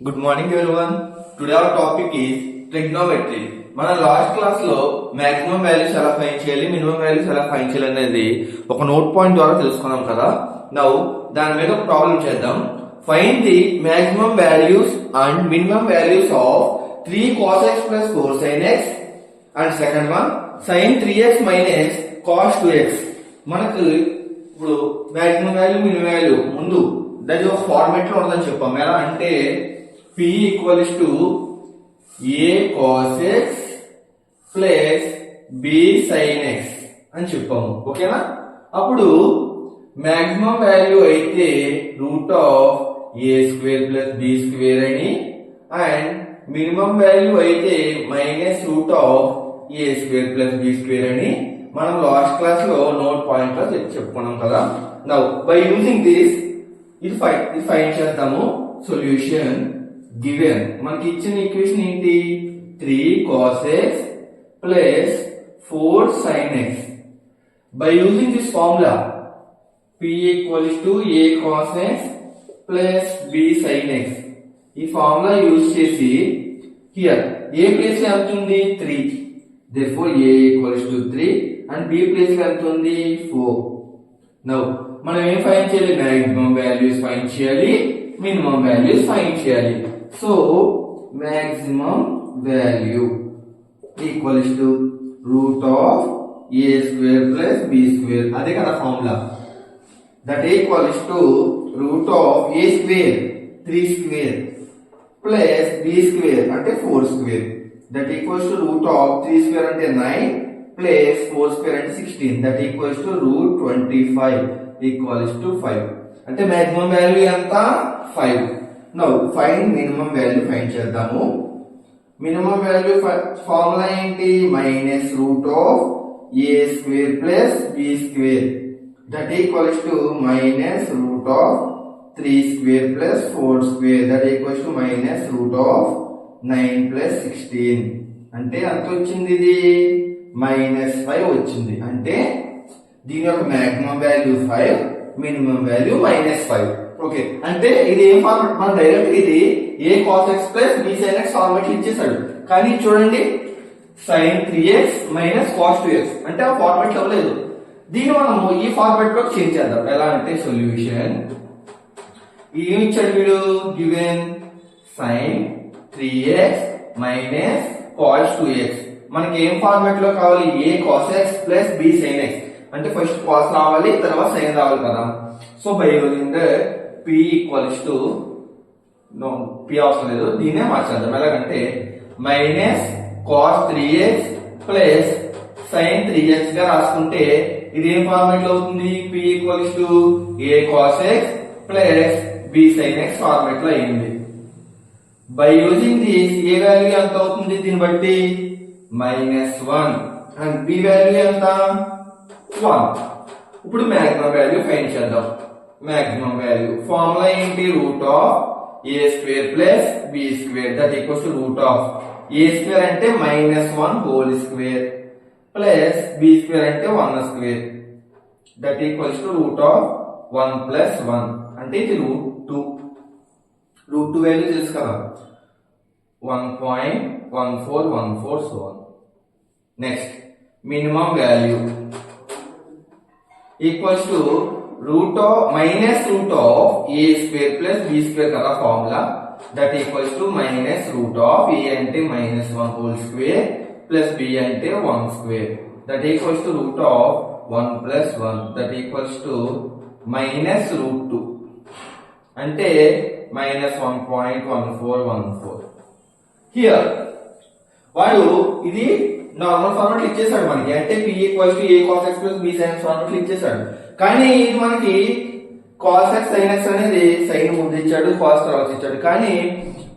Good morning everyone. Today our topic is trigonometry. మన last class లో maximum values ఎలా find చేయాలి, minimum values ఎలా ఫైండ్ చేయాలి అనేది ఒక నోట్ పాయింట్ ద్వారా తెలుసుకున్నాం కదా. నౌ దాని మీద ఒక ప్రాబ్లం చేద్దాం. Find the maximum values and minimum values of 3 cos x plus 4 sin x and second one sin 3x minus cos 2x. మనకు ఇప్పుడు మాక్సిమం వాల్యూ మినిమం వాల్యూ ముందు దాని ఒక ఫార్మాట్ లో ఉంటుందని చెప్పాం. ఎలా అంటే P equals to A cos x plus B sin x అని చెప్పాము. ఓకేనా? అప్పుడు మాక్సిమం వాల్యూ అయితే route of A square plus B square అని, అండ్ మినిమం వాల్యూ అయితే minus root of A square plus B square అని మనం లాస్ట్ క్లాస్ లో నోట్ పాయింట్ లో చెప్పుకున్నాం కదా. నౌ బై యూజింగ్ దిస్ ఇది ఫైండ్ చేద్దాము. సొల్యూషన్ గివెన్ మనకి ఇచ్చిన ఈక్వేషన్ ఏంటి? 3 cos x plus 4 sin x. By using this formula P equals to A cos x plus B sin x. ఈ ఫార్ములా యూజ్ చేసి హియర్ A ప్లేస్ లో ఎంత ఉంది? 3. Therefore A equals to 3 and B place లో ఎంత ఉంది? 4. Now మనం ఏం ఫైండ్ చేయాలి? మాక్సిమం వాల్యూస్ ఫైండ్ చేయాలి, మినిమం వాల్యూస్ ఫైండ్ చేయాలి. So maximum value equals to root of A square plus B square, అదే కదా formula. That equals to root of A square 3 square plus B square అంటే 4 square. That equals to root of 3 square అంటే 9 plus 4 square అంటే 16. That equals to route 25 equals to 5. అంటే maximum value ఎంత? 5. Now find minimum value find చేద్దాము. Minimum value formula ఏంటి? Minus root of A square plus B square that equals to minus root of 3 square plus 4 square that equals to minus root of 9 plus 16. అంటే ఎంత వచ్చింది? ఇది minus 5 వచ్చింది. అంటే దీని యొక్క maximum value 5, minimum value minus 5. Okay, అంటే ఇది ఏం ఫార్మాట్? మన డైరెక్ట్ ఇది A cos x plus B sin x format ఇచ్చేసాడు. కానీ చూడండి sin 3x minus cos 2x అంటే ఆ ఫార్మాట్ లో లేదు. దీన్ని మనము ఈ ఫార్మాట్ లో చేంజ్ చేద్దాం. ఎలా అంటే సొల్యూషన్ ఏమి ఇచ్చాడు వీడు? Given sin 3x minus cos 2x. మనకి ఏం ఫార్మాట్ లో కావాలి? A cos x plus B sin x. అంటే ఫస్ట్ cos రావాలి, తర్వాత sin రావాలి కదా. So by using P equals to P అవసరం లేదు, దీన్నే మార్చేద్దాం. ఎలాగంటే minus cos 3x plus sin 3x గా రాసుకుంటే ఇది ఏం ఫార్మాట్ లో అవుతుంది? P equals to A cos x plus B sin x format లో అయింది. By using this A value ఎంత అవుతుంది? దీన్ని బట్టి మైనస్ 1 అండ్ B వాల్యూ ఎంత? 1. ఇప్పుడు మాక్సిమం వాల్యూ ఫైండ్ చేద్దాం. మాక్సిమం వాల్యూ ఫార్ములా ఏంటి? Root of A square plus B square that equals to root of A square అంటే minus 1 whole square plus B square అంటే 1 square that equals to root of 1 plus 1 అంటే ఇది route 2. Route 2 value తెలుసు కదా, 1.1414 so on. Next minimum value equals to root of minus root of A square plus B square కదా formula. That equals to minus root of A అంటే minus 1 whole square plus B అంటే 1 square that equals to root of 1 plus 1 that equals to minus root 2 అంటే minus 1.1414. Here వాడు ఇది normal format ఇచ్చేసాడు మనకి. అంటే P equals to A cos x plus B sin x format ఇచ్చేసాడు. కానీ ఇది మనకి cos x sin x అనేది sin ముందు ఇచ్చాడు, cos తర్వాత ఇచ్చాడు. కానీ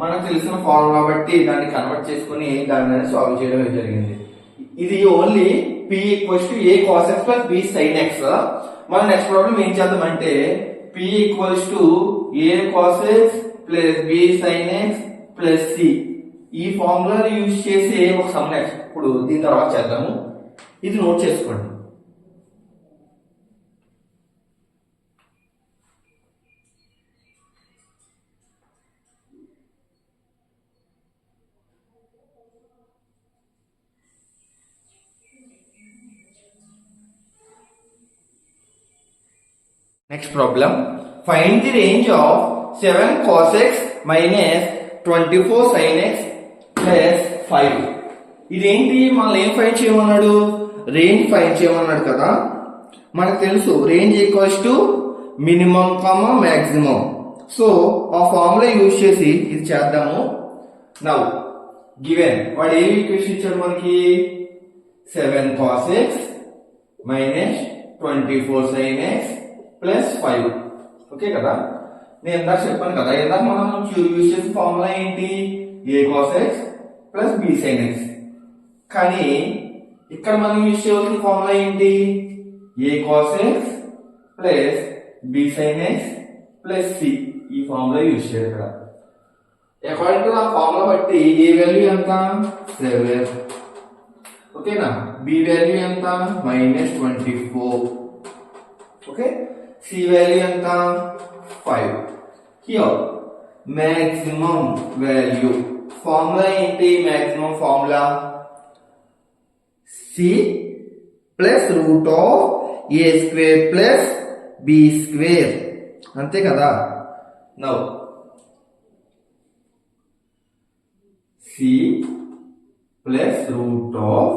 మనకు తెలిసిన ఫార్ములా బట్టి దాన్ని కన్వర్ట్ చేసుకుని దాన్ని సాల్వ్ చేయడం జరిగింది. ఇది only P equals to A cos x plus B sin x. మన నెక్స్ట్ ప్రాబ్లం ఏం చేద్దాం అంటే P equals to A cos x plus B sin x plus C. ఈ ఫార్ములా యూజ్ చేసి ఒక సమ్ నెక్స్ట్ ఇప్పుడు దీని తర్వాత చేద్దాము. ఇది నోట్ చేసుకోండి. Next problem, find the range of 7 cos x minus 24 sin x plus 5. ఇదేంటి, మనల్ని ఏం ఫైండ్ చేయమన్నాడు? రేంజ్ ఫైండ్ చేయమన్నాడు కదా. మనకు తెలుసు range equals to minimum comma maximum. So ఆ ఫార్ములా యూజ్ చేసి ఇది చేద్దాము. నౌ గివెన్ వాడు ఏ ఈక్వేషన్ ఇచ్చాడు మనకి? 7 cos x minus 24 sin x plus 5. Okay కదా. నేను ఇందాక చెప్పాను కదా, ఇందాక మనం యూజ్ చేసిన ఫార్ములా ఏంటి? a cos x plus b sin x. కానీ ఇక్కడ మనం యూజ్ చేయవలసిన ఫార్ములా ఏంటి? a cos x plus b sin x plus c. ఈ ఫార్ములా యూజ్ చేయాలి ఇక్కడ. అకార్డింగ్ టు ఆ ఫార్ములా బట్టి a వాల్యూ ఎంత? 7. ఓకేనా. b వాల్యూ ఎంత? -24. ఓకే. c వాల్యూ ఎంత? 5. హియర్ మాక్సిమం వాల్యూ ఫార్ములా ఏంటి? Maximum formula c plus root of a square plus b square. అంతే కదా. Now c plus root of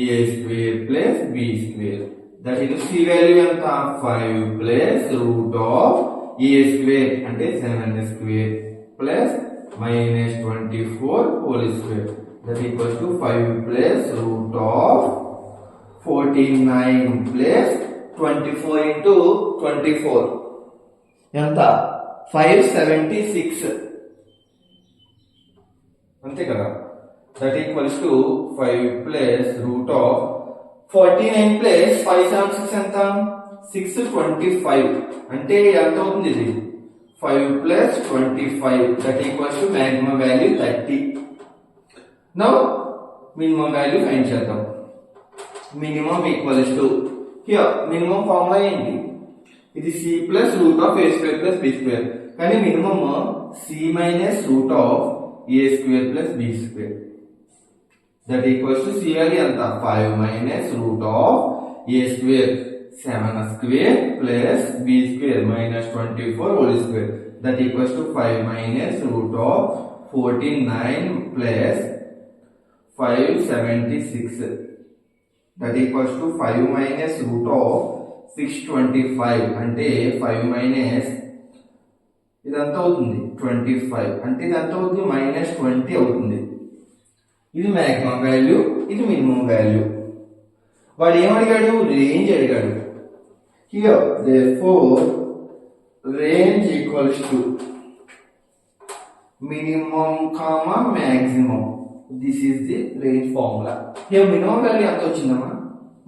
a square plus b square. That is c value ఎంత? 5 plus root of a square అంటే 7 square plus -24 whole square. That equals to 5 plus root of 49 plus 24 into 24 ఎంత? 576. అంతే కదా. That equals to 5 plus root of 49 plus 576 ఎంత? 625. అంటే ఎంత అవుతుంది ఇది? 5 plus 25. That equals to maximum value 30. Now minimum value find చేద్దాం. Minimum equals to, here minimum formula ఏంటి? ఇది c plus root of a square plus b square. కానీ minimum c minus root of a square plus b square. That equals to c value ఎంత? 5 minus root of a square 7 square plus b square -24 whole square. That equals to 5 minus root of 49 plus 576. That equals to 5 minus root of 625. అంటే 5 minus ఇదంతా అవుతుంది 25. అంటే ఇదంతా అవుతుంది -20 అవుతుంది. ఇది maximum value, ఇది మినిమం వాల్యూ. వాడు ఏమడిగాడు? రేంజ్ అడిగాడు. Here therefore range equals to minimum comma maximum. This is the range formula. Here minimum value ఎంత వచ్చిందమ్మా?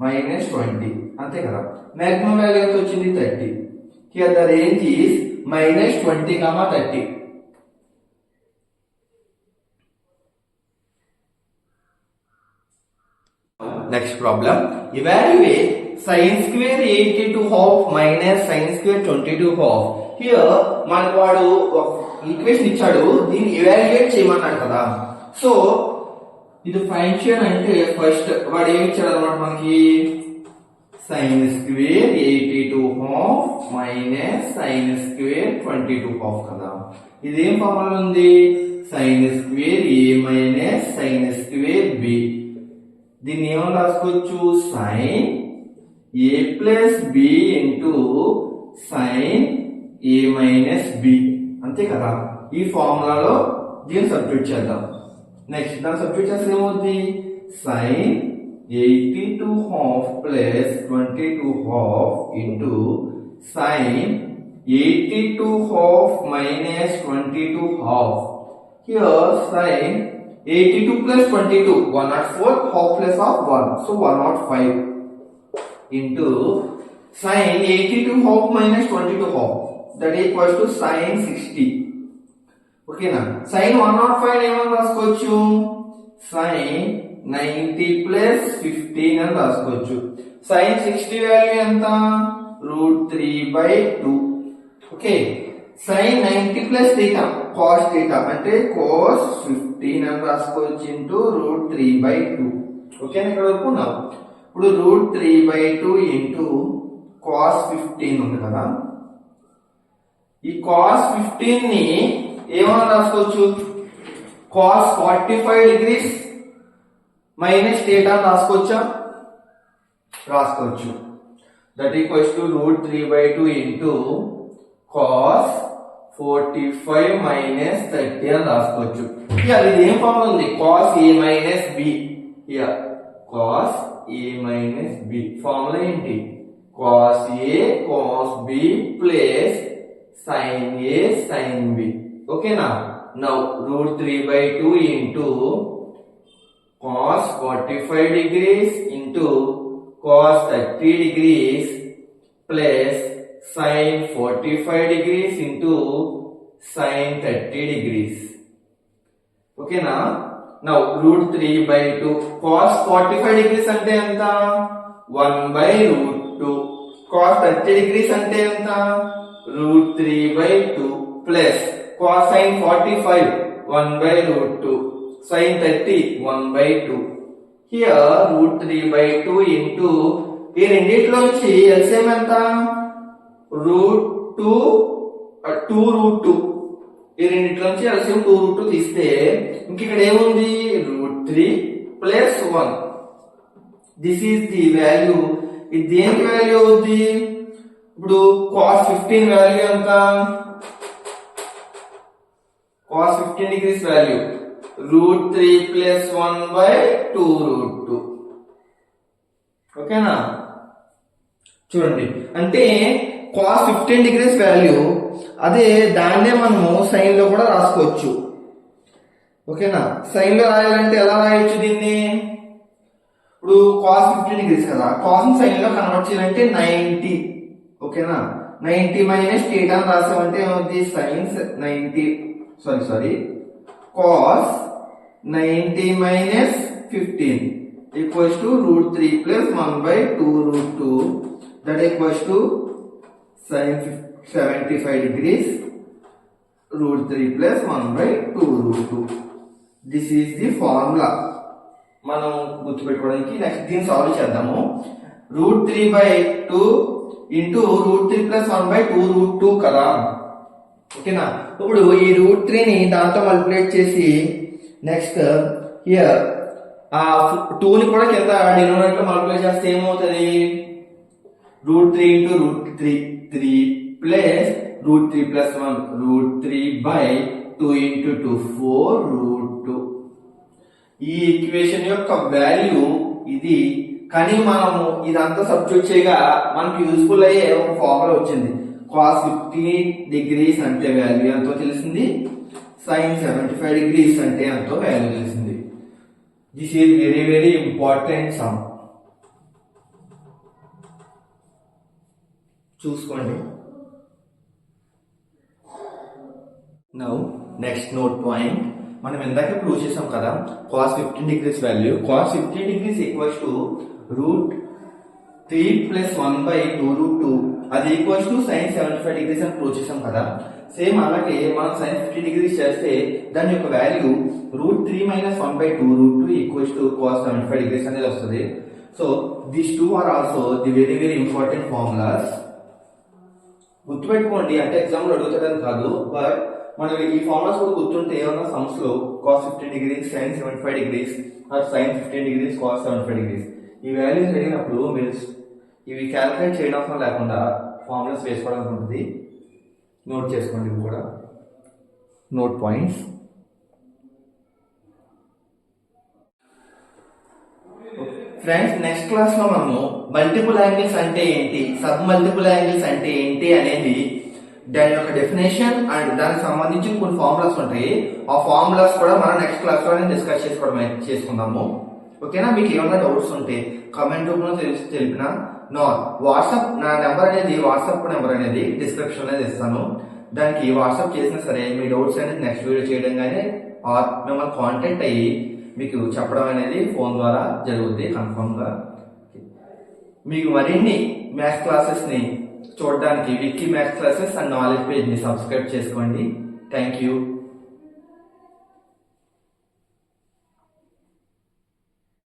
-20. అంతే కదా. మాక్సిమం వాల్యూ ఎంత వచ్చింది? 30. Here the range is -20 comma 30. Next problem, evaluate sin square 82 half minus sin square 22 half. Here మనకు వాడు equation ఇచ్చాడు, దీన్ని ఎవాల్యుయేట్ చేయమన్నాడు కదా. సో ఇది ఫైండ్ చేయాలంటే ఫస్ట్ వాడు ఏమి ఇచ్చాడు అన్నమాట మనకి? sin square 82 half minus sin square 22 half కదా. ఇది ఏం ఫార్ములా ఉంది? sin square a minus sin square b. దీన్ని ఏమని రాసుకోవచ్చు? sin a plus b into sin a minus b. అంతే కదా. ఈ ఫార్ములాలో దీన్ని సబ్స్టిట్యూట్ చేద్దాం. నెక్స్ట్ దాన్ని సబ్స్టిట్యూట్ చేస్తే ఏమవుతుంది? sin 82 half plus 22 half into sin 82 half minus 22 half. Here sin 82 plus 22, 104, half plus of 1, so 105 into sin 82 half minus 22 half, that equals to sin 60. Okay na? Sin 105 ఏమని రాసుకోవచ్చు? sin 90 plus 15 అని రాసుకోవచ్చు. sin 60 value ఎంత? √3/2. Okay. sin 90 plus theta cos theta అంటే cos 15 అని రాసుకోవచ్చు into √3/2. ఓకేనా? ఇక్కడ వరకు ఉన్నావు. ఇప్పుడు √3/2 ఇంటూ cos 15 ఉంది కదా. ఈ cos 15 ని ఏమని రాసుకోవచ్చు, cos 45 degrees మైనస్ θ అని రాసుకోవచ్చా, రాసుకోవచ్చు. That equals to √3/2 into cos 45 minus 30 అని రాసుకోవచ్చు. ఇది ఏం ఫార్ములా ఉంది, cos a minus b. cos a minus b formula ఏంటి, cos a cos b plus sin a sin b. ఓకేనా. Now √3/2 into cos 45 degrees into cos 30 degrees plus sin 45 degrees into sin 30 degrees. Okay na? Now √3/2 cos 45 degrees ante enta 1/√2 cos 30 degrees ante enta √3/2 plus cos sin 45 1/√2 sin 30 1/2. Here √3/2 into ఈ రెండిట్లోంచి LCM ఎంత, √2 ఈ రెండిట్లోంచి LCM 2√2 తీస్తే ఇంక ఇక్కడ ఏముంది, √3 plus 1. This is the value. ఇది దేనికి value అవుద్ది, ఇప్పుడు cos 15 వాల్యూ ఎంత, cos 15 degrees వాల్యూ √3 ప్లస్ 1/2√2. ఓకేనా. చూడండి, అంటే cos 15 degrees వాల్యూ అదే దాన్నే మనము సైన్ లో కూడా రాసుకోవచ్చు. ఓకేనా. సైన్ లో రాయాలంటే ఎలా రాయొచ్చు దీన్ని, ఇప్పుడు cos 15 degrees కదా, cos సైన్ లో కన్వర్ట్ చేయాలంటే 90. ఓకేనా. 90 మైనస్ θ అని రాసామంటే ఏమవుతుంది, science 90 cos 90 minus 15 equals to √3 plus 1/2√2. That equals to sin 75 degrees √3 plus 1/2√2. This is the formula. మనం గుర్తుపెట్టుకోవడానికి నెక్స్ట్ దీన్ని సాల్వ్ చేద్దాము. √3/2 ఇంటూ √3 plus 1/2√2 కదా. ఓకేనా. ఇప్పుడు ఈ √3 ని దాంతో మల్టిప్లేట్ చేసి నెక్స్ట్ హియర్ ఆ 2 ని కూడా కింద డినోమినేటర్ లో మల్టిప్లై చేస్తే ఏమవుతుంది, √3 ఇంటూ √3 3 ప్లస్ √3 ప్లస్ 1 √3/2 ఇంటూ 2 4√2. ఈ ఈక్వేషన్ యొక్క వాల్యూ ఇది. కానీ మనము ఇదంతా సబ్స్టిట్యూట్ చేయగా మనకు యూజ్ఫుల్ అయ్యే ఒక ఫార్ములా వచ్చింది. cos 15 degrees అంటే వాల్యూ ఎంతో తెలిసింది, sin 75 degrees అంటే ఎంతో వాల్యూ తెలిసింది. This is very very important sum. చూసుకోండి. Now next note point. మనం ఇందాక ప్రూవ్ చేసాం కదా, cos 15 degrees value, cos 15 degrees equals to √3 plus 1/2√2. అది ఈక్వల్స్ టు sin 75 degrees అని ప్రూవ్ చేసాం కదా. సేమ్ అలాగే మనం sin 50 degrees చేస్తే దాని యొక్క value √3 minus 1/2√2 equals to cos 75 degrees అనేది వస్తుంది. So these two are also the very very important formulas. గుర్తుపెట్టుకోండి, అంటే ఎగ్జామ్ లో అడుగుతాడని కాదు, బట్ మనం ఈ ఫార్ములాస్ కూడా గుర్తుంటే ఏమన్నా సమ్స్ లో cos 15 degrees sin 75 degrees or sin 15 degrees cos 75 degrees ఈ వాల్యూస్ అడిగినప్పుడు మీరు ఇవి క్యాలిక్యులేట్ చేయడం అవసరం లేకుండా ఫార్ములాస్ వేసుకోవడానికి ఉంటుంది. నోట్ చేసుకోండి, ఇవి కూడా note points. Friends, next class లో మనము మల్టిపుల్ యాంగిల్స్ అంటే ఏంటి, సబ్ మల్టిపుల్ యాంగిల్స్ అంటే ఏంటి అనేది దాని యొక్క డెఫినేషన్ అండ్ దానికి సంబంధించి కొన్ని ఫార్ములాస్ ఉంటాయి. ఆ ఫార్ములాస్ కూడా మనం నెక్స్ట్ క్లాస్ లో డిస్కస్ చేసుకుందాము. ఓకేనా. మీకు ఏమైనా డౌట్స్ ఉంటే కామెంట్ రూపంలో తెలిపినా వాట్సాప్ నా నెంబర్ అనేది వాట్సాప్ నెంబర్ అనేది డిస్క్రిప్షన్ లో ఇస్తాను. దానికి వాట్సాప్ చేసినా సరే మీ డౌట్స్ అనేది నెక్స్ట్ వీడియో చేయడం కానీ ఆర్ మిమ్మల్ని కాంటాక్ట్ అయ్యి మీకు చెప్పడం అనేది ఫోన్ ద్వారా జరుగుతుంది కన్ఫర్మ్ గా. మీకు మరిన్ని మ్యాథ్స్ క్లాసెస్ ని చూడడానికి Vicky maths classes and knowledge page ని సబ్స్క్రైబ్ చేసుకోండి. Thank you.